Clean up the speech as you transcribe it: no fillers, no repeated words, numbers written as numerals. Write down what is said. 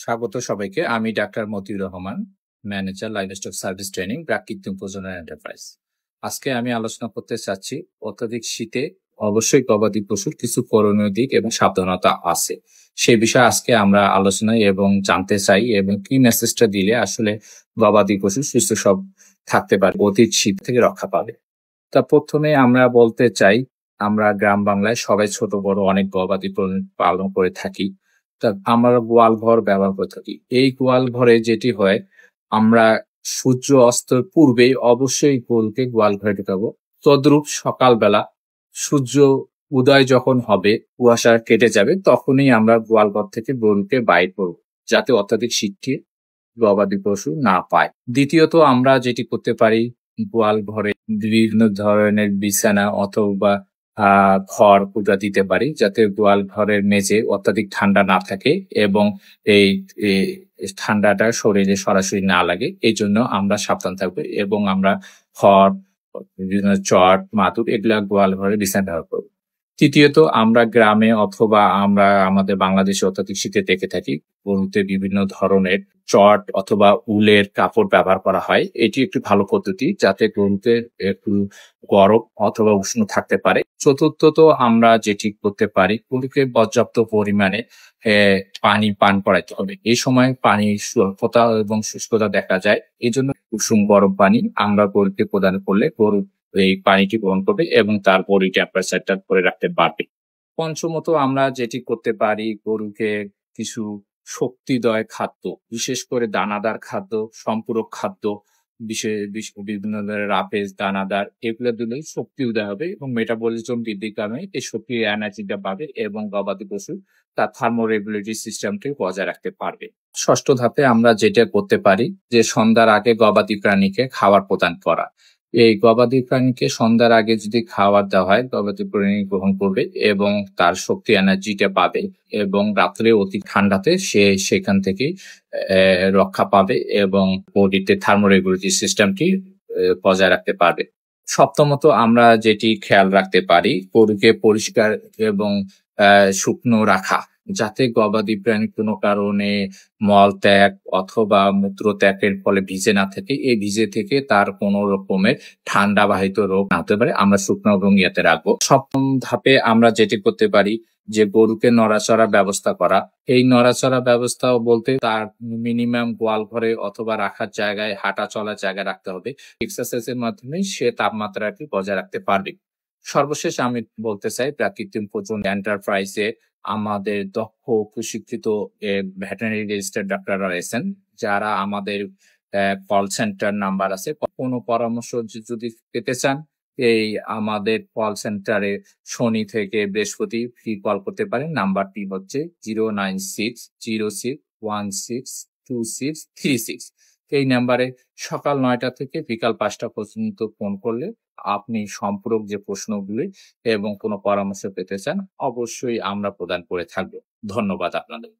স্বাগত সবাইকে। আমি doctor Matiur Rahman, manager livestock service training, প্রাকৃতিক প্রজনন এন্টারপ্রাইজ। আজকে আমি আলোচনা করতে চাচ্ছি অত্যধিক শীতে অবশ্যই গবাদি পশুর কিছু করণীয় দিক এবং সাবধানতা আছে। সেই বিষয়ে আজকে আমরা আলোচনায় এবং জানতে চাই এবং কি মেসেজটা দিলে আসলে গবাদি পশু সুস্থ সব থাকতে পারে, অধিক শীত থেকে রক্ষা পাবে। তা প্রথমে আমরা বলতে চাই, আমরা গ্রাম বাংলায় সবাই ছোট বড় অনেক গবাদি পালন করে থাকি। তা আমরা গোয়াল ঘর ব্যবহার করে থাকি। এই গোয়াল ঘরে যেটি হয়, আমরা সূর্য অস্তের পূর্বেই অবশ্যই গরুকে গোয়াল ঘরে ঢুকাবো। তদ্রূপ সকালবেলা সূর্য উদয় যখন হবে, কুয়াশা কেটে যাবে, তখনই আমরা গোয়াল ঘর থেকে গরুকে বাইর করব, যাতে অত্যাধিক শীতটি গবাদি পশু না পায়। দ্বিতীয়ত আমরা যেটি করতে পারি, গোয়াল ঘরে বিভিন্ন ধরনের বিছানা অথবা খড় কুটা দিতে পারি, যাতে গোয়াল ঘরের মেঝে অত্যাধিক ঠান্ডা না থাকে এবং এই এই ঠান্ডাটা শরীরে সরাসরি না লাগে। এই জন্য আমরা সাবধান থাকবো এবং আমরা খড়, বিভিন্ন চট মাদুর এগুলা গোয়াল ঘরে বিছানা ব্যবহার করবো। তৃতীয়ত আমরা গ্রামে অথবা আমরা আমাদের বাংলাদেশে অত্যাধিক শীতে দেখে থাকি, গরুতে বিভিন্ন ধরনের চট অথবা উলের কাপড় ব্যবহার করা হয়। এটি একটি ভালো পদ্ধতি, যাতে গরুতে একটু গরম অথবা উষ্ণ থাকতে পারে। চতুর্থত আমরা যেটি করতে পারি, গরুকে পর্যাপ্ত পরিমাণে পানি পান করাতে হবে। এই সময় পানির স্বল্পতা এবং শুষ্কতা দেখা যায়, এই জন্য কুসুম গরম পানি আমরা গরুকে প্রদান করলে গরু এই পানিটি গ্রহণ করবে এবং তার বডি টেম্পারেচারটা ধরে রাখতে পারবে। পঞ্চমত আমরা যেটি করতে পারি, গরুকে কিছু শক্তিদায়ক খাদ্য, বিশেষ করে দানাদার খাদ্য, সম্পূরক খাদ্য, বিভিন্ন ধরনের আপেল, দানাদার এগুলো দিলে শক্তি উদয় হবে এবং মেটাবলিজম বৃদ্ধির কারণে এই শক্তি এনার্জিটা পাবে এবং গবাদি পশু তার থার্মোরেগুলেটরি সিস্টেমটি বজায় রাখতে পারবে। ষষ্ঠ ধাপে আমরা যেটা করতে পারি, যে সন্ধ্যার আগে গবাদি প্রাণীকে খাবার প্রদান করা। এই গবাদি প্রাণীকে সন্ধ্যার আগে যদি খাবার দেওয়া হয়, গবাদি প্রাণী গ্রহণ করবে এবং তার শক্তি এনার্জিটা পাবে এবং রাত্রে অতি ঠান্ডাতে সে সেখান থেকে রক্ষা পাবে এবং বডিতে থার্মোরেগুলেটরি সিস্টেমটি বজায় রাখতে পারবে। সপ্তমত আমরা যেটি খেয়াল রাখতে পারি, গরুকে পরিষ্কার এবং শুকনো রাখা, যাতে গবাদি প্রাণী কোনো কারণে মল ত্যাগ অথবা মূত্র ত্যাগের ফলে ভিজে না থাকে, এই ভিজে থেকে তার কোনো রকমের ঠান্ডা বাহিত রোগ না হতে পারে, আমরা শুকনো এবং ইয়েতে রাখবো। সপ্তম ধাপে আমরা যেটি করতে পারি, যে গরুকে নড়াচড়া ব্যবস্থা করা। এই নড়াচড়া ব্যবস্থা বলতে তার মিনিমাম গোয়াল ঘরে অথবা রাখার জায়গায়, হাঁটা চলার জায়গায় রাখতে হবে। এক্সারসাইজের মাধ্যমে সে তাপমাত্রাটি বজায় রাখতে পারবে। সর্বশেষ আমি বলতে চাই, প্রাকৃতিক প্রজনন এন্টারপ্রাইজে আমাদের দক্ষ প্রশিক্ষিত ভেটেরিনারি রেজিস্টার্ড ডাক্তাররা রয়েছেন, যারা আমাদের কল সেন্টার নাম্বার আছে। কোনো পরামর্শ যদি পেতে চান, এই আমাদের কল সেন্টারে শনি থেকে বৃহস্পতি ফ্রি কল করতে পারেন। নাম্বারটি হচ্ছে 09606162636। এই নাম্বারে সকাল 9টা থেকে বিকাল 5টা পর্যন্ত ফোন করলে আপনি সম্পূরক যে প্রশ্নগুলি এবং কোনো পরামর্শ পেতে চান, অবশ্যই আমরা প্রদান করে থাকবো। ধন্যবাদ আপনাদের।